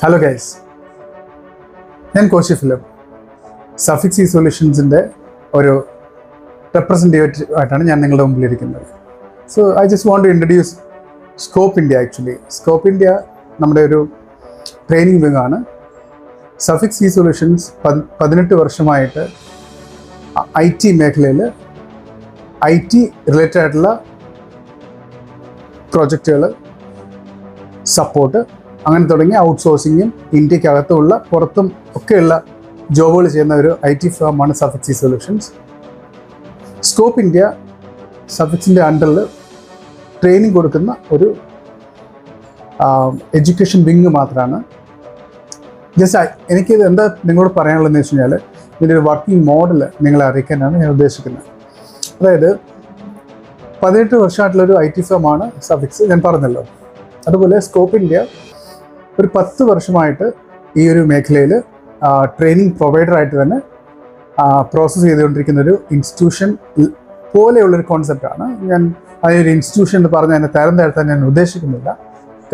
Hello guys, ഞാൻ Koshy Philip Suffix E സൊല്യൂഷൻസിൻ്റെ ഒരു റെപ്രസെൻറ്റേറ്റീവ് ആയിട്ടാണ് ഞാൻ നിങ്ങളുടെ മുമ്പിലിരിക്കുന്നത്. So I just want to introduce Scope India. Actually Scope India നമ്മുടെ ഒരു ട്രെയിനിങ് വിങ് ആണ്. സഫിക്സ് ഇ സൊല്യൂഷൻസ് 18 വർഷമായിട്ട് ഐ ടി മേഖലയിൽ ഐ ടി റിലേറ്റഡ് ആയിട്ടുള്ള പ്രോജക്റ്റുകൾ, സപ്പോർട്ട്, അങ്ങനെ തുടങ്ങി ഔട്ട്സോഴ്സിങ്ങും ഇന്ത്യക്കകത്തുമുള്ള പുറത്തും ഒക്കെയുള്ള ജോബുകൾ ചെയ്യുന്ന ഒരു ഐ ടി ഫേമാണ് Suffix E Solutions. Scope India സഫിക്സിൻ്റെ അണ്ടറിൽ ട്രെയിനിങ് കൊടുക്കുന്ന ഒരു എഡ്യൂക്കേഷൻ വിങ് മാത്രമാണ്. ജസ്റ്റ് എനിക്കിത് എന്താ നിങ്ങളോട് പറയാനുള്ളതെന്ന് വെച്ച് കഴിഞ്ഞാൽ, ഇതിൻ്റെ ഒരു വർക്കിംഗ് മോഡൽ നിങ്ങളെ അറിയിക്കാനാണ് ഞാൻ ഉദ്ദേശിക്കുന്നത്. അതായത് 18 വർഷമായിട്ടുള്ളൊരു ഐ ടി ഫേമാണ് സഫിക്സ്, ഞാൻ പറഞ്ഞല്ലോ. അതുപോലെ സ്കോപ്പ് ഇന്ത്യ ഒരു 10 വർഷമായിട്ട് ഈ ഒരു മേഖലയിൽ ട്രെയിനിങ് പ്രൊവൈഡറായിട്ട് തന്നെ പ്രോസസ്സ് ചെയ്തുകൊണ്ടിരിക്കുന്ന ഒരു ഇൻസ്റ്റിറ്റ്യൂഷൻ പോലെയുള്ളൊരു കോൺസെപ്റ്റാണ്. ഞാൻ അതിനൊരു ഇൻസ്റ്റിറ്റ്യൂഷൻ എന്ന് പറഞ്ഞ് അതിനെ തരം താഴ്ത്താൻ ഞാൻ ഉദ്ദേശിക്കുന്നില്ല.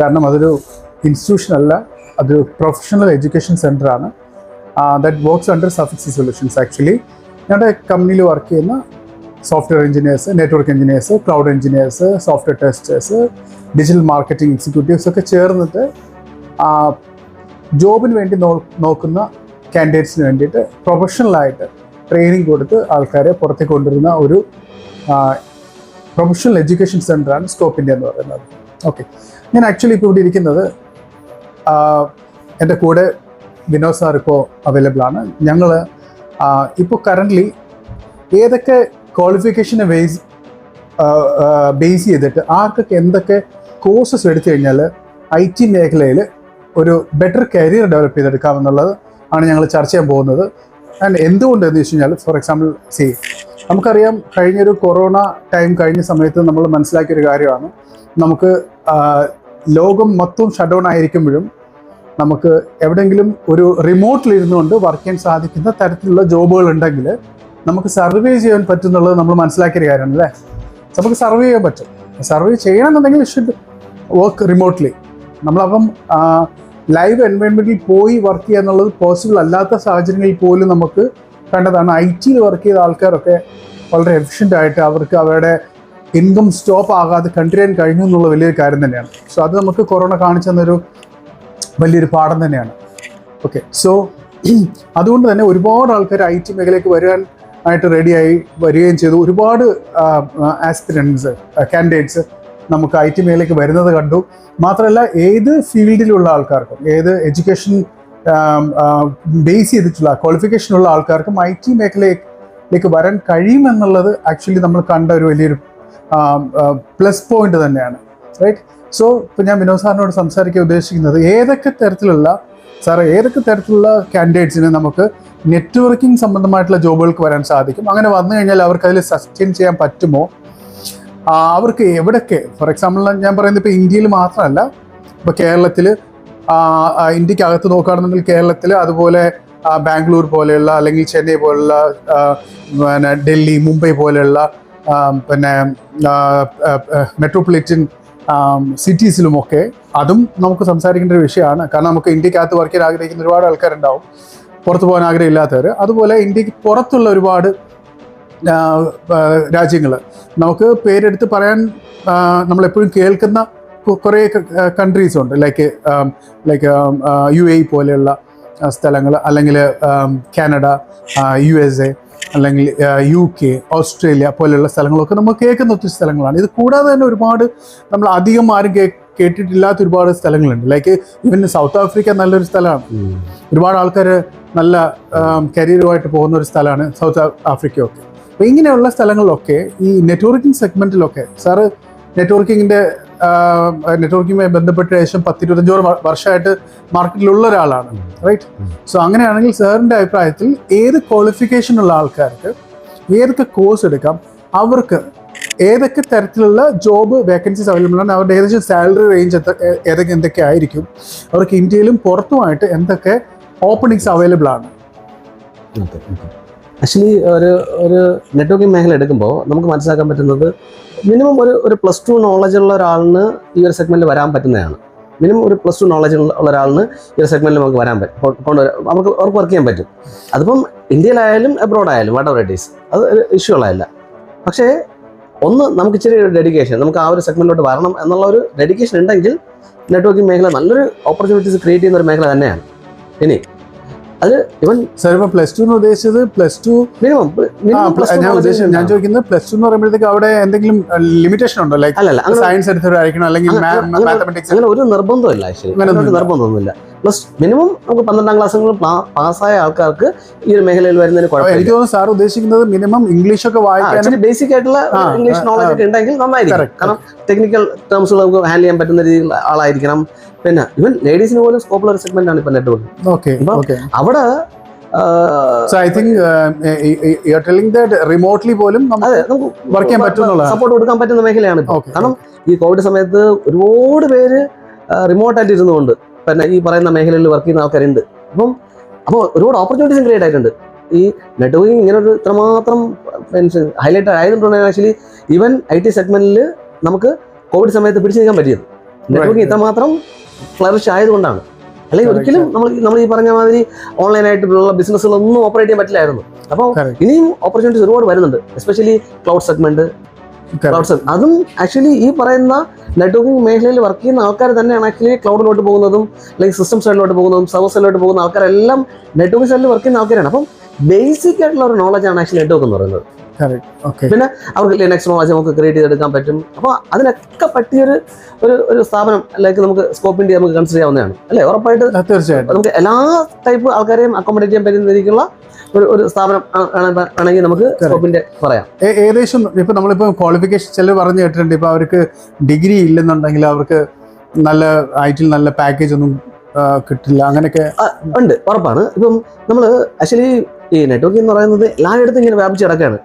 കാരണം അതൊരു ഇൻസ്റ്റിറ്റ്യൂഷൻ അല്ല, അതൊരു പ്രൊഫഷണൽ എഡ്യൂക്കേഷൻ സെൻ്ററാണ്. That works under Suffix E Solutions. Actually ഞങ്ങളുടെ കമ്പനിയിൽ വർക്ക് ചെയ്യുന്ന software engineers, network engineers, cloud engineers, software testers, digital marketing executives ഒക്കെ ചേർന്നിട്ട് ജോബിന് വേണ്ടി നോക്കുന്ന കാൻഡിഡേറ്റ്സിന് വേണ്ടിയിട്ട് പ്രൊഫഷണലായിട്ട് ട്രെയിനിങ് കൊടുത്ത് ആൾക്കാരെ പുറത്തേക്ക് കൊണ്ടുവരുന്ന ഒരു പ്രൊഫഷണൽ എഡ്യൂക്കേഷൻ സെൻ്ററാണ് സ്കോപ്പ് ഇന്ത്യ എന്ന് പറയുന്നത്. ഓക്കെ, ഞാൻ ആക്ച്വലി ഇപ്പോൾ ഇവിടെ ഇരിക്കുന്നത്, എൻ്റെ കൂടെ വിനോദ് സാർ ഇപ്പോൾ അവൈലബിൾ ആണ്. ഞങ്ങൾ ഇപ്പോൾ കറൻ്റ്ലി ഏതൊക്കെ ക്വാളിഫിക്കേഷനെ ബേസ് ചെയ്തിട്ട് ആർക്കൊക്കെ എന്തൊക്കെ കോഴ്സസ് എടുത്തു കഴിഞ്ഞാൽ ഐ ടി മേഖലയിൽ ഒരു ബെറ്റർ കരിയർ ഡെവലപ്പ് ചെയ്തെടുക്കാമെന്നുള്ളത് ആണ് ഞങ്ങൾ ചർച്ച ചെയ്യാൻ പോകുന്നത്. ആൻഡ് എന്തുകൊണ്ടെന്ന് വെച്ച് കഴിഞ്ഞാൽ, ഫോർ എക്സാമ്പിൾ നമുക്കറിയാം, കഴിഞ്ഞൊരു കൊറോണ ടൈം കഴിഞ്ഞ സമയത്ത് നമ്മൾ മനസ്സിലാക്കിയൊരു കാര്യമാണ്, നമുക്ക് ലോകം മൊത്തം ഷട്ട് ഡൗൺ ആയിരിക്കുമ്പോഴും നമുക്ക് എവിടെയെങ്കിലും ഒരു റിമോട്ടിലിരുന്നുകൊണ്ട് വർക്ക് ചെയ്യാൻ സാധിക്കുന്ന തരത്തിലുള്ള ജോബുകൾ ഉണ്ടെങ്കിൽ നമുക്ക് സർവേ ചെയ്യാൻ പറ്റുന്നുള്ളത് നമ്മൾ മനസ്സിലാക്കിയൊരു കാര്യമാണ് അല്ലേ. നമുക്ക് സർവേ ചെയ്യാൻ പറ്റും. സർവേ ചെയ്യണമെന്നുണ്ടെങ്കിൽ ഷുഡ് വർക്ക് റിമോട്ട്ലി. നമ്മളപ്പം ലൈവ് എൻവയോൺമെൻറ്റിൽ പോയി വർക്ക് ചെയ്യുക എന്നുള്ളത് പോസിബിൾ അല്ലാത്ത സാഹചര്യങ്ങളിൽ പോലും നമുക്ക് കണ്ടതാണ്. ഐ ടിയിൽ വർക്ക് ചെയ്ത ആൾക്കാരൊക്കെ വളരെ എഫിഷ്യൻ്റ് ആയിട്ട് അവർക്ക് അവരുടെ ഇൻകം സ്റ്റോപ്പ് ആകാതെ കണ്ടിന്യൂ ചെയ്യാൻ കഴിഞ്ഞു എന്നുള്ള വലിയൊരു കാര്യം തന്നെയാണ്. സോ അത് നമുക്ക് കൊറോണ കാണിച്ചു തന്നൊരു വലിയൊരു പാഠം തന്നെയാണ്. ഓക്കെ, സോ അതുകൊണ്ട് തന്നെ ഒരുപാട് ആൾക്കാർ ഐ ടി മേഖലയ്ക്ക് വരാൻ ആയിട്ട് റെഡിയായി വരികയും ചെയ്തു. ഒരുപാട് ആസ്പിരൻസ്, കാൻഡിഡേറ്റ്സ് നമുക്ക് ഐ ടി മേഖലയ്ക്ക് വരുന്നത് കണ്ടു. മാത്രമല്ല, ഏത് ഫീൽഡിലുള്ള ആൾക്കാർക്കും, ഏത് എഡ്യൂക്കേഷൻ ബേസ് ചെയ്തിട്ടുള്ള ക്വാളിഫിക്കേഷനുള്ള ആൾക്കാർക്കും ഐ ടി മേഖലയിലേക്ക് വരാൻ കഴിയുമെന്നുള്ളത് ആക്ച്വലി നമ്മൾ കണ്ട ഒരു വലിയൊരു പ്ലസ് പോയിന്റ് തന്നെയാണ്, റൈറ്റ്? സോ ഇപ്പോൾ ഞാൻ വിനോദ് സാറിനോട് സംസാരിക്കാൻ ഉദ്ദേശിക്കുന്നത്, ഏതൊക്കെ തരത്തിലുള്ള കാൻഡിഡേറ്റ്സിന് നമുക്ക് നെറ്റ്വർക്കിംഗ് സംബന്ധമായിട്ടുള്ള ജോബുകൾക്ക് വരാൻ സാധിക്കും, അങ്ങനെ വന്നു കഴിഞ്ഞാൽ അവർക്ക് അതിൽ സസ്റ്റെയിൻ ചെയ്യാൻ പറ്റുമോ, അവർക്ക് എവിടെയൊക്കെ, ഫോർ എക്സാമ്പിൾ ഞാൻ പറയുന്നത് ഇപ്പോൾ ഇന്ത്യയിൽ മാത്രമല്ല, ഇപ്പോൾ കേരളത്തിൽ, ഇന്ത്യക്കകത്ത് നോക്കുകയാണെന്നുണ്ടെങ്കിൽ കേരളത്തിൽ, അതുപോലെ ബാംഗ്ലൂർ പോലെയുള്ള അല്ലെങ്കിൽ ചെന്നൈ പോലുള്ള, പിന്നെ ഡൽഹി, മുംബൈ പോലെയുള്ള പിന്നെ മെട്രോപൊളിറ്റൻ സിറ്റീസിലുമൊക്കെ അതും നമുക്ക് സംസാരിക്കേണ്ട ഒരു വിഷയമാണ്. കാരണം നമുക്ക് ഇന്ത്യക്കകത്ത് വർക്ക് ചെയ്യാൻ ആഗ്രഹിക്കുന്ന ഒരുപാട് ആൾക്കാരുണ്ടാവും, പുറത്തു പോകാൻ ആഗ്രഹമില്ലാത്തവർ. അതുപോലെ ഇന്ത്യക്ക് പുറത്തുള്ള ഒരുപാട് രാജ്യങ്ങൾ, നമുക്ക് പേരെടുത്ത് പറയാൻ നമ്മളെപ്പോഴും കേൾക്കുന്ന കുറേ കൺട്രീസ് ഉണ്ട്. ലൈക്ക് UAE പോലെയുള്ള സ്ഥലങ്ങൾ, അല്ലെങ്കിൽ കാനഡ, USA, അല്ലെങ്കിൽ UK, ഓസ്ട്രേലിയ പോലെയുള്ള സ്ഥലങ്ങളൊക്കെ നമ്മൾ കേൾക്കുന്ന ഒത്തിരി സ്ഥലങ്ങളാണ്. ഇത് കൂടാതെ തന്നെ ഒരുപാട് നമ്മൾ അധികം ആരും കേട്ടിട്ടില്ലാത്ത ഒരുപാട് സ്ഥലങ്ങളുണ്ട്. ലൈക്ക് ഈവൻ സൗത്ത് ആഫ്രിക്ക നല്ലൊരു സ്ഥലമാണ്. ഒരുപാട് ആൾക്കാർ നല്ല കരിയറുമായിട്ട് പോകുന്ന ഒരു സ്ഥലമാണ് സൗത്ത് ആഫ്രിക്കയൊക്കെ. അപ്പോൾ ഇങ്ങനെയുള്ള സ്ഥലങ്ങളിലൊക്കെ ഈ നെറ്റ്വർക്കിംഗ് സെഗ്മെൻറ്റിലൊക്കെ, സാറ് നെറ്റ്വർക്കിങ്ങുമായി ബന്ധപ്പെട്ട് ഏകദേശം 10-25 വർഷമായിട്ട് മാർക്കറ്റിലുള്ള ഒരാളാണ്, റൈറ്റ്? സോ അങ്ങനെയാണെങ്കിൽ സാറിൻ്റെ അഭിപ്രായത്തിൽ ഏത് ക്വാളിഫിക്കേഷനുള്ള ആൾക്കാർക്ക് ഏതൊക്കെ കോഴ്സ് എടുക്കാം, അവർക്ക് ഏതൊക്കെ തരത്തിലുള്ള ജോബ് വേക്കൻസീസ് അവൈലബിൾ ആണ്, അവരുടെ ഏകദേശം സാലറി റേഞ്ച് എന്തൊക്കെ ആയിരിക്കും, അവർക്ക് ഇന്ത്യയിലും പുറത്തുമായിട്ട് എന്തൊക്കെ ഓപ്പണിങ്സ് അവൈലബിൾ ആണ്? ആക്ച്വലി ഒരു നെറ്റ്വർക്കിംഗ് മേഖല എടുക്കുമ്പോൾ നമുക്ക് മനസ്സിലാക്കാൻ പറ്റുന്നത്, മിനിമം ഒരു +2 നോളജ് ഉള്ള ഒരാളിന് ഈ ഒരു സെഗ്മെൻറ്റിൽ വരാൻ പറ്റുന്നതാണ്. മിനിമം ഒരു +2 നോളജ് ഉള്ള ഒരാളിന് ഈ ഒരു സെഗ്മെന്റിൽ നമുക്ക് വരാൻ പറ്റും, അവർക്ക് വർക്ക് ചെയ്യാൻ പറ്റും. അതിപ്പം ഇന്ത്യയിലായാലും അബ്രോഡ് ആയാലും വാട്ട് എവർ ഇറ്റ് ഈസ്, അത് ഒരു ഇഷ്യൂ ഉള്ളതല്ല. പക്ഷേ നമുക്ക് ഇച്ചിരി ഡെഡിക്കേഷൻ, നമുക്ക് ആ ഒരു സെഗ്മെന്റിലോട്ട് വരണം എന്നുള്ള ഒരു ഡെഡിക്കേഷൻ ഉണ്ടെങ്കിൽ നെറ്റ്വർക്കിംഗ് മേഖല നല്ലൊരു ഓപ്പർച്യൂണിറ്റീസ് ക്രിയേറ്റ് ചെയ്യുന്ന ഒരു മേഖല തന്നെയാണ്. ഇനി അത് ഇവൻ സാർ ഇപ്പൊ +2 എന്ന് ഉദ്ദേശിച്ചത് +2 മിനിമം ഞാൻ ചോദിക്കുന്നത് +2 എന്ന് പറയുമ്പോഴത്തേക്ക് അവിടെ എന്തെങ്കിലും ലിമിറ്റേഷൻ ഉണ്ടോ? ലൈക്ക് അല്ലല്ല, സയൻസ് എടുത്തവരായിരിക്കണം അല്ലെങ്കിൽ മാത്തമെറ്റിക്സ്? അങ്ങനെ ഒരു നിർബന്ധമില്ല. ആക്ച്വലി നിർബന്ധമൊന്നുമില്ല. പ്ലസ് മിനിമം നമുക്ക് 12ാം ക്ലാസ്സുകൾ പാസ്സായ ആൾക്കാർക്ക് ഈ ഒരു മേഖലയിൽ വരുന്നതിന് കുഴപ്പമില്ല. എനിക്ക് തോന്നുന്നു സാർ ഉദ്ദേശിക്കുന്നത് മിനിമം ഇംഗ്ലീഷ് ഒക്കെ വായിക്കാൻ ബേസിക് ആയിട്ടുള്ള ഇംഗ്ലീഷ് നോളജ് ഒക്കെ ഉണ്ടെങ്കിൽ നന്നായിരിക്കും. കാരണം ടെക്നിക്കൽ ടേംസുകൾ നമുക്ക് ഹാൻഡിൽ ചെയ്യാൻ പറ്റുന്ന രീതിയിൽ ആളായിരിക്കണം. പിന്നെ ഇവൻ ലേഡീസിന് പോലും സ്കോപ്പുള്ള ഒരു സെഗ്മെന്റ് ആണ് ഇപ്പൊ നെറ്റ്വർക്ക്. അവിടെ I think you are telling that remotely പോലും നമുക്ക് വർക്ക് ചെയ്യാൻ പറ്റും, സപ്പോർട്ട് കൊടുക്കാൻ പറ്റുന്ന മേഖലയാണ്. കാരണം ഈ കോവിഡ് സമയത്ത് ഒരുപാട് പേര് റിമോട്ടായിട്ട് ഇരുന്നുകൊണ്ട് പിന്നെ ഈ പറയുന്ന മേഖലയിൽ വർക്ക് ചെയ്യുന്ന ആൾക്കാരുണ്ട്. അപ്പോൾ ഒരുപാട് ഓപ്പർച്യൂണിറ്റീസും ക്രിയേറ്റ് ആയിട്ടുണ്ട്. ഈ നെറ്റ്വർക്കിംഗ് ഇങ്ങനെ ഒരു ഇത്രമാത്രം ഹൈലൈറ്റ് ആയതുകൊണ്ടാണ് ആക്ച്വലി ഈവൻ IT സെഗ്മെന്റിൽ നമുക്ക് കോവിഡ് സമയത്ത് പിടിച്ചു നിൽക്കാൻ പറ്റിയത്. നെറ്റ്വർക്കിംഗ് ഇത്രമാത്രം ഫ്ലറിഷ് ആയതുകൊണ്ടാണ്. അല്ലെങ്കിൽ ഒരിക്കലും നമ്മൾ ഈ പറഞ്ഞ മാതിരി ഓൺലൈനായിട്ടുള്ള ബിസിനസ്സുകളൊന്നും ഓപ്പറേറ്റ് ചെയ്യാൻ പറ്റില്ലായിരുന്നു. അപ്പോൾ ഇനിയും ഓപ്പർച്യൂണിറ്റീസ് ഒരുപാട് വരുന്നുണ്ട്, എസ്പെഷ്യലി ക്ലൗഡ് സെഗ്മെന്റ്. അതും ആക്ച്വലി ഈ പറയുന്ന നെറ്റ്വർക്കിംഗ് മേഖലയിൽ വർക്ക് ചെയ്യുന്ന ആൾക്കാർ തന്നെയാണ് ആക്ച്വലി ക്ലൗഡിലോട്ട് പോകുന്നതും അല്ലെങ്കിൽ സിസ്റ്റം സൈഡിലോട്ട് പോകുന്നതും സർവർ സൈഡിലോട്ട് പോകുന്ന ആൾക്കാരെല്ലാം നെറ്റ്വർക്കിംഗ് സൈഡിൽ വർക്ക് ചെയ്യുന്ന ആൾക്കാരാണ്. അപ്പം ബേസിക് ആയിട്ടുള്ള ഒരു നോളജാണ് ആക്ച്വലി നെറ്റ്വർക്ക് എന്ന് പറയുന്നത്. പിന്നെ അവർക്ക് ലിനക്സ് നോളജ് നമുക്ക് ക്രിയേറ്റ് ചെയ്തെടുക്കാൻ പറ്റും. അപ്പോൾ അതിനൊക്കെ പറ്റിയൊരു ഒരു സ്ഥാപനം അല്ലെങ്കിൽ നമുക്ക് സ്കോപ്പ് ഇന്ത്യ നമുക്ക് കൺസിഡർ ചെയ്യാവുന്നതാണ് അല്ലേ? ഉറപ്പായിട്ട് തീർച്ചയായിട്ടും നമുക്ക് എല്ലാ ടൈപ്പ് ആൾക്കാരെയും അക്കോമഡേറ്റ് ചെയ്യാൻ പറ്റുന്ന രീതിക്കുള്ള ഒരു സ്ഥാപനം ആണെങ്കിൽ നമുക്ക് സ്കോപ്പിന്റെ പറയാം. ഏകദേശം ഇപ്പൊ നമ്മളിപ്പോ ക്വാളിഫിക്കേഷൻ ചിലർ പറഞ്ഞു കേട്ടിട്ടുണ്ട്, ഇപ്പൊ അവർക്ക് ഡിഗ്രി ഇല്ലെന്നുണ്ടെങ്കിൽ അവർക്ക് നല്ല IT നല്ല പാക്കേജ് ഒന്നും കിട്ടില്ല, അങ്ങനെയൊക്കെ ഉണ്ട്, ഉറപ്പാണ്. ഇപ്പം നമ്മൾ ആക്ച്വലി ഈ നെറ്റ്വർക്കിംഗ് എന്ന് പറയുന്നത് എല്ലായിടത്തും ഇങ്ങനെ വ്യാപിച്ച് കിടക്കുകയാണ്.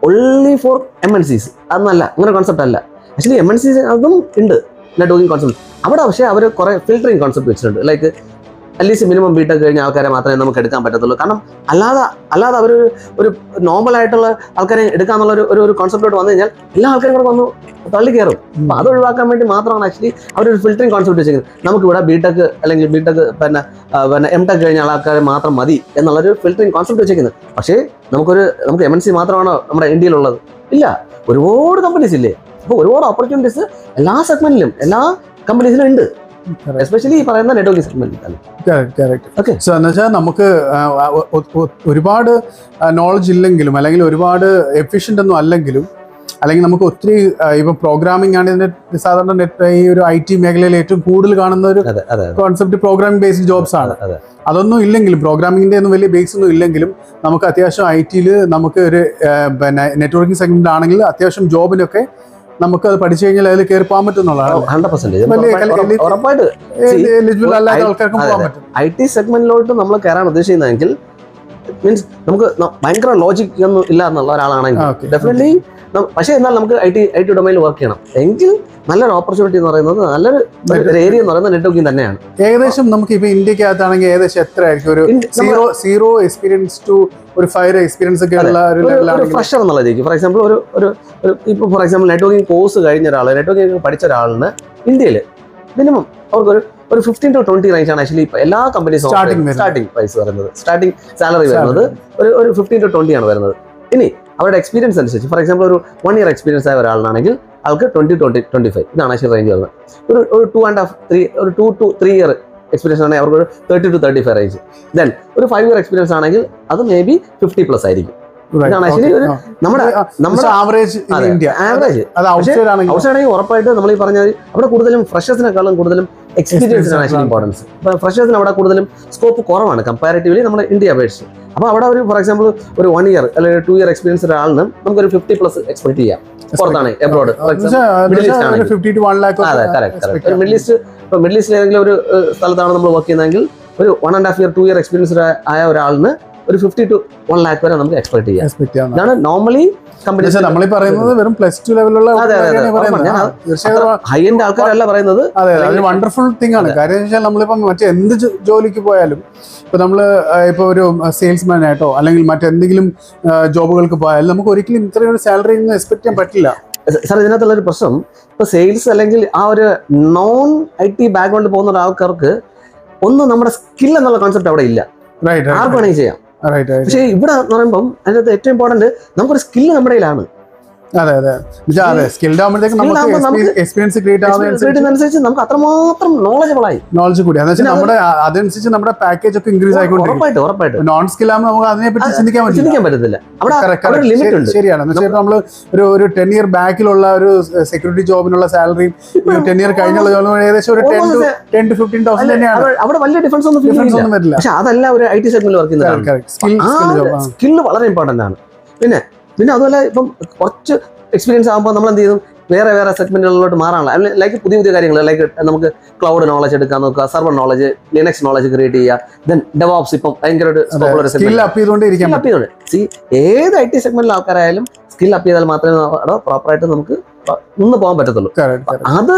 only for MNCs അതൊന്നല്ല, അങ്ങനെ കോൺസെപ്റ്റ് അല്ല. ആക്ച്വലി MNCs അതും ഉണ്ട് നെറ്റ്വർക്കിംഗ് കോൺസെപ്റ്റ്. അവിടെ പക്ഷേ അവർ കുറെ ഫിൽറ്ററിങ് കോൺസെപ്റ്റ് വെച്ചിട്ടുണ്ട്. ലൈക്ക് അറ്റ്ലീസ്റ്റ് മിനിമം ബിടെക് കഴിഞ്ഞ ആൾക്കാരെ മാത്രമേ നമുക്ക് എടുക്കാൻ പറ്റത്തുള്ളൂ. കാരണം അല്ലാതെ അവർ ഒരു നോർമലായിട്ടുള്ള ആൾക്കാരെ എടുക്കാന്നുള്ള ഒരു കോൺസെപ്റ്റോട്ട് വന്നു കഴിഞ്ഞാൽ എല്ലാ ആൾക്കാരും കൂടെ വന്ന് തള്ളി കയറും. അപ്പം അത് ഒഴിവാക്കാൻ വേണ്ടി മാത്രമാണ് ആക്ച്വലി അവരൊരു ഫിൽറ്ററിങ് കോൺസെപ്റ്റ് വെച്ചിരിക്കുന്നത്. നമുക്കിവിടെ ബിടെക് അല്ലെങ്കിൽ ബിടെക് പിന്നെ MTech കഴിഞ്ഞ ആൾക്കാരെ മാത്രം മതി എന്നുള്ളൊരു ഫിൽറ്ററിങ് കോൺസെപ്റ്റ് വെച്ചിരിക്കുന്നത്. പക്ഷേ നമുക്ക് MNC മാത്രമാണോ നമ്മുടെ ഇന്ത്യയിലുള്ളത്? ഇല്ല, ഒരുപാട് കമ്പനീസ് ഇല്ലേ? അപ്പോൾ ഒരുപാട് ഓപ്പർച്യൂണിറ്റീസ് എല്ലാ സെഗ്മെന്റിലും എല്ലാ കമ്പനീസിലും ഉണ്ട്, എസ്പെഷ്യലി ഈ പറയുന്ന നെറ്റ്വർക്കിംഗ് സെഗ്മെന്റിൽ തന്നെ. സോ എന്നുവെച്ചാൽ നമുക്ക് ഒരുപാട് നോളജ് ഇല്ലെങ്കിലും അല്ലെങ്കിൽ ഒരുപാട് എഫിഷ്യൻ്റ് ഒന്നും അല്ലെങ്കിലും അല്ലെങ്കിൽ നമുക്ക് ഒത്തിരി ഇപ്പം പ്രോഗ്രാമിംഗ് ആണ് ഇതിന്റെ സാധാരണ ഈ ഒരു IT മേഖലയിൽ ഏറ്റവും കൂടുതൽ കാണുന്ന ഒരു കോൺസെപ്റ്റ് പ്രോഗ്രാമിംഗ് ബേസ്ഡ് ജോബ്സ് ആണ്. അതൊന്നും ഇല്ലെങ്കിലും പ്രോഗ്രാമിംഗിന്റെ ഒന്നും വലിയ ബേസ് ഒന്നും ഇല്ലെങ്കിലും നമുക്ക് അത്യാവശ്യം IT-യിൽ നമുക്ക് ഒരു പിന്നെ നെറ്റ്വർക്കിംഗ് സെഗ്മെന്റ് ആണെങ്കിൽ അത്യാവശ്യം ജോബിനൊക്കെ നമുക്ക് അത് പഠിച്ചു കഴിഞ്ഞാൽ അതിൽ കയറി പോകാൻ പറ്റുന്നുള്ളതാണ്. IT സെഗ്മെന്റിലോട്ട് നമ്മൾ കയറാൻ ഉദ്ദേശിക്കുന്നതെങ്കിൽ മീൻസ് നമുക്ക് ഭയങ്കര ലോജിക് ഒന്നും ഇല്ല എന്നുള്ള ഒരാളാണെങ്കിൽ ഡെഫിനറ്റ്ലി. പക്ഷേ എന്നാൽ നമുക്ക് ഐ ടി ഡൊമൈനിൽ വർക്ക് ചെയ്യണം എങ്കിൽ നല്ലൊരു ഓപ്പർച്യൂണിറ്റി എന്ന് പറയുന്നത് നല്ലൊരു ഏരിയ എന്ന് പറയുന്നത് നെറ്റ്വർക്കിംഗ് തന്നെയാണ്. ഏകദേശം നമുക്ക് ഇപ്പൊ ഇന്ത്യക്കകത്താണെങ്കിൽ ഏകദേശം എത്ര ആയിരിക്കും ഒരു സീറോ എക്സ്പീരിയൻസ് ടു ഒരു 5 എക്സ്പീരിയൻസ് ഒക്കെ ഉള്ള ഒരു ഫ്രഷർ എന്നുള്ളതായിരിക്കും. ഫോർ എക്സാമ്പിൾ ഇപ്പോൾ ഫോർ എക്സാമ്പിൾ നെറ്റ്വർക്കിംഗ് കോഴ്സ് കഴിഞ്ഞ ഒരാൾ, നെറ്റ്വർക്കിംഗ് പഠിച്ച ഒരാളിന് ഇന്ത്യയിൽ മിനിമം അവർക്ക് ഒരു 15 to 20 റേഞ്ച് ആണ് ആക്ച്വലി എല്ലാ കമ്പനീസും സ്റ്റാർട്ടിംഗ് പ്രൈസ് വരുന്നത്, സ്റ്റാർട്ടിംഗ് സാലറി വരുന്നത് ഒരു 15 to 20 ആണ് വരുന്നത്. ഇനി അവരുടെ എക്സ്പീരിയൻസ് അനുസരിച്ച് ഫോർ എക്സാമ്പിൾ ഒരു 1 year എക്സ്പീരിയൻസ് ആയ ഒരാളാണെങ്കിൽ ആൾക്ക് 20-25 ഇതാണ് ആക്ച്വലി റേഞ്ച് വരുന്നത്. ഒരു 2 to 3 year എക്സ്പീരിയൻസ് ആണെങ്കിൽ അവർക്ക് ഒരു 30 to 35 റേഞ്ച്. ദെൻ ഒരു 5 year എക്സ്പീരിയൻസ് ആണെങ്കിൽ അത് മേ ബി 50+ ആയിരിക്കും. ഇതാണ് ആക്ച്വലി നമ്മുടെ ആവറേജ്. ഔട്ട്സൈഡ് ആണെങ്കിൽ ഉറപ്പായിട്ട് നമ്മൾ ഈ പറഞ്ഞ അവിടെ കൂടുതലും ഫ്രഷേഴ്സിനെക്കാളും കൂടുതലും എക്സ്പീരിയൻസിനാണ് ആക്ച്വലി ഇമ്പോർട്ടൻസ്. അപ്പോൾ ഫ്രഷേഴ്സിന് അവിടെ കൂടുതലും സ്കോപ്പ് കുറവാണ് കമ്പാരിറ്റീവ്ലി നമ്മുടെ ഇന്ത്യ അപേക്ഷിച്ച്. അപ്പോൾ അവിടെ ഒരു ഫോർ എക്സാമ്പിൾ ഒരു 1 year അല്ലെങ്കിൽ 2 year എക്സ്പീരിയൻസ് ഒരാളിന് നമുക്കൊരു 50+ എക്സ്പെക്ട് ചെയ്യാം. പുറത്താണ് എബ്രോഡ്, മിഡിൽ ഈസ്റ്റ് ഏതെങ്കിലും ഒരു സ്ഥലത്താണ് നമ്മൾ വർക്ക് ചെയ്യുന്നതെങ്കിൽ ഒരു 1.5 year 2 year എക്സ്പീരിയൻസ് ആയ ഒരാളിന് ഒരു 50 to 1 lakh വരെ നമുക്ക് എക്സ്പെക്ട് ചെയ്യാം. ഇതാണ് നോർമലി കമ്പനീസ് നമ്മൾ പറയുന്നത്. വെറും +2 ലെവലുള്ള ഹൈ എൻഡ് ആൾക്കാരല്ല പറയുന്നത്. അതെ, വണ്ടർഫുൾ തിങ് ആണ്. കാര്യം വെച്ചാൽ നമ്മളിപ്പം മറ്റെന്ത് ജോലിക്ക് പോയാലും ഇപ്പൊ നമ്മള് ഇപ്പൊ ഒരു സെയിൽസ്മാൻ ആയിട്ടോ അല്ലെങ്കിൽ മറ്റെന്തെങ്കിലും ജോബുകൾക്ക് പോയാലും നമുക്ക് ഒരിക്കലും ഇത്രയും ഒരു സാലറി ഒന്നും എക്സ്പെക്ട് ചെയ്യാൻ പറ്റില്ല. സാർ ഇതിനകത്തുള്ളൊരു പ്രശ്നം ഇപ്പൊ സെയിൽസ് അല്ലെങ്കിൽ ആ ഒരു നോൺ IT ബാക്ക്ഗ്രൗണ്ടിൽ പോകുന്ന ഒരാൾക്കാർക്ക് ഒന്ന് നമ്മുടെ സ്കിൽ എന്നുള്ള കോൺസെപ്റ്റ് അവിടെ ഇല്ല. ആർക്ക് വേണമെങ്കിൽ ചെയ്യാം. പക്ഷേ ഇവിടെ എന്ന് പറയുമ്പോൾ അതിനകത്ത് ഏറ്റവും ഇമ്പോർട്ടന്റ് നമുക്കൊരു സ്കില്ല് നമ്മുടെ കയ്യിലാണ്. അതെ അതെ അതെ സ്കിൽഡ് ആകുമ്പോഴത്തേക്കും നമുക്ക് എക്സ്പീരിയൻസ് ക്രിയേറ്റ് ആവുന്നതനുസരിച്ച് നമുക്ക് അത്രമാത്രം നോളജ് കൂടി നമ്മുടെ അതനുസരിച്ച് നമ്മുടെ പാക്കേജ് ഒക്കെ ഇൻക്രീസ് ആയിക്കൊണ്ടിരിക്കും. ഉറപ്പായിട്ടും നോൺ സ്കിൽ ആകുമ്പോൾ നമുക്ക് അതിനെപ്പറ്റി ചിന്തിക്കാൻ പറ്റത്തില്ല. ശരിയാണ്. നമ്മൾ ഒരു 10 year ബാക്കിലുള്ള ഒരു സെക്യൂരിറ്റി ജോബിനുള്ള സാലറിയും 10 year കഴിഞ്ഞുള്ള ജോബിനും ഏകദേശം ഒരു 10 to 15,000 തന്നെയാണ്. അവിടെ വലിയ ഡിഫറൻസ് ഒന്നും വരില്ല. പക്ഷെ അതല്ല ഒരു IT സെഗ്മെന്റിൽ വർക്ക് ചെയ്യുന്നത്. സ്കില്ല് വളരെ ഇമ്പോർട്ടന്റ് ആണ്. പിന്നെ അതുപോലെ ഇപ്പം കുറച്ച് എക്സ്പീരിയൻസ് ആകുമ്പോൾ നമ്മൾ എന്ത് ചെയ്യും, വേറെ സെഗ്മെന്റുകളിലോട്ട് മാറാനുള്ള ലൈക്ക് പുതിയ കാര്യങ്ങൾ, ലൈക്ക് നമുക്ക് ക്ലൗഡ് നോളജ് എടുക്കാൻ നോക്കുക, server knowledge, Linux knowledge create ചെയ്യുക, ദെൻ ഡെവോപ്സ് ഇപ്പം ഭയങ്കര ഒരു സ്കിൽ അപ്പ് ചെയ്തുകൊണ്ട് ഏത് IT സെഗ്മെന്റിലെ ആൾക്കാരായാലും സ്കിൽ അപ്പ് ചെയ്താൽ മാത്രമേ പ്രോപ്പറായിട്ട് നമുക്ക് നിന്ന് പോകാൻ പറ്റത്തുള്ളൂ. അത്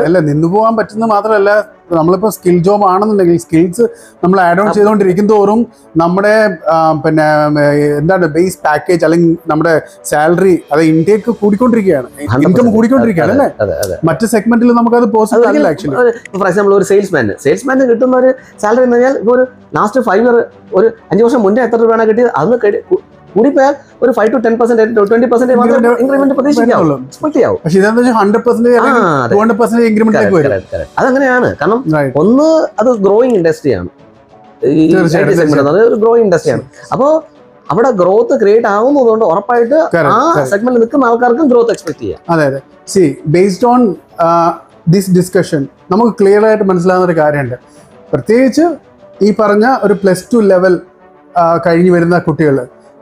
അല്ല നിന്ന് പോകാൻ പറ്റുന്നത് മാത്രമല്ല, നമ്മളിപ്പോ സ്കിൽ ജോബ് ആണെന്നുണ്ടെങ്കിൽ സ്കിൽസ് നമ്മൾ ആഡ് ഓൺ ചെയ്തുകൊണ്ടിരിക്കും തോറും നമ്മുടെ പിന്നെ എന്താണ് ബേസ് പാക്കേജ് അല്ലെങ്കിൽ നമ്മുടെ സാലറി അത് ഇൻടേക്ക് കൂടിക്കൊണ്ടിരിക്കുകയാണ്, ഇൻകം കൂടിക്കൊണ്ടിരിക്കുകയാണ് അല്ലേ. മറ്റ് സെഗ്മെന്റിൽ നമുക്കത് പോസിബിൾ അല്ല ആക്ച്വലി. ഫോർ എക്സാമ്പിൾ ഒരു സെയിൽസ്മാന് കിട്ടുന്ന ഒരു സാലറി എന്ന് പറഞ്ഞാൽ ഇപ്പൊ ഒരു ലാസ്റ്റ് 5 year ഒരു 5 വർഷം മുന്നേ എത്ര രൂപയാണ് കിട്ടിയത്, അന്ന് കൂടിപ്പോയാൽ ഒരു 5 to 10% 20% ഇൻക്രിമെന്റ് പ്രതീക്ഷിക്കാവുള്ളൂ. പക്ഷേ ഇതെന്ന് വെച്ചാൽ 100% 200% ഇൻക്രിമെന്റിലേക്ക് വരും. അതങ്ങനെയാണ്. കാരണം ഒന്ന് അത് ഗ്രോയിങ് ഇൻഡസ്ട്രിയാണ്, ഒരു ഗ്രോയിങ് ഇൻഡസ്ട്രിയാണ്. അപ്പോൾ അവിടെ ഗ്രോത്ത് ക്രിയേറ്റ് ആവുന്നതുകൊണ്ട് ഉറപ്പായിട്ട് ആ സെഗ്മെന്റിൽ നിൽക്കുന്ന ആൾക്കാർക്കും ഗ്രോത്ത് എക്സ്പെക്ട് ചെയ്യാം. അതെ. C based on this discussion നമുക്ക് ക്ലിയർ ആയിട്ട് മനസ്സിലാവുന്ന ഒരു കാര്യമുണ്ട്. പ്രത്യേകിച്ച് ഈ പറഞ്ഞ ഒരു +2 ലെവൽ കഴിഞ്ഞ് വരുന്ന കുട്ടികൾ,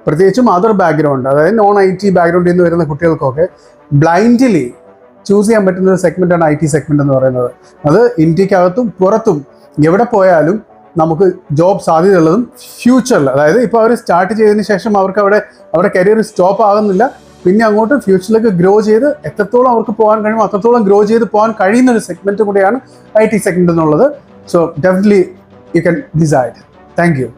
പ്രത്യേകിച്ചും അതർ ബാക്ക്ഗ്രൗണ്ട്, അതായത് നോൺ IT ബാക്ക്ഗ്രൗണ്ടിൽ നിന്ന് വരുന്ന കുട്ടികൾക്കൊക്കെ ബ്ലൈൻഡ്ലി ചൂസ് ചെയ്യാൻ പറ്റുന്ന ഒരു സെഗ്മെന്റാണ് IT സെഗ്മെന്റ് എന്ന് പറയുന്നത്. അത് ഇന്ത്യക്കകത്തും പുറത്തും എവിടെ പോയാലും നമുക്ക് ജോബ് സാധ്യതയുള്ളതും ഫ്യൂച്ചറിൽ, അതായത് ഇപ്പോൾ അവർ സ്റ്റാർട്ട് ചെയ്തതിന് ശേഷം അവർക്ക് അവരുടെ കരിയർ സ്റ്റോപ്പ് ആകുന്നില്ല, പിന്നെ അങ്ങോട്ട് ഫ്യൂച്ചറിലേക്ക് ഗ്രോ ചെയ്ത് എത്രത്തോളം അവർക്ക് പോകാൻ കഴിയുമോ അത്രത്തോളം ഗ്രോ ചെയ്ത് പോകാൻ കഴിയുന്ന ഒരു സെഗ്മെന്റ് കൂടിയാണ് IT സെഗ്മെന്റ് എന്നുള്ളത്. So definitely you can decide. Thank you.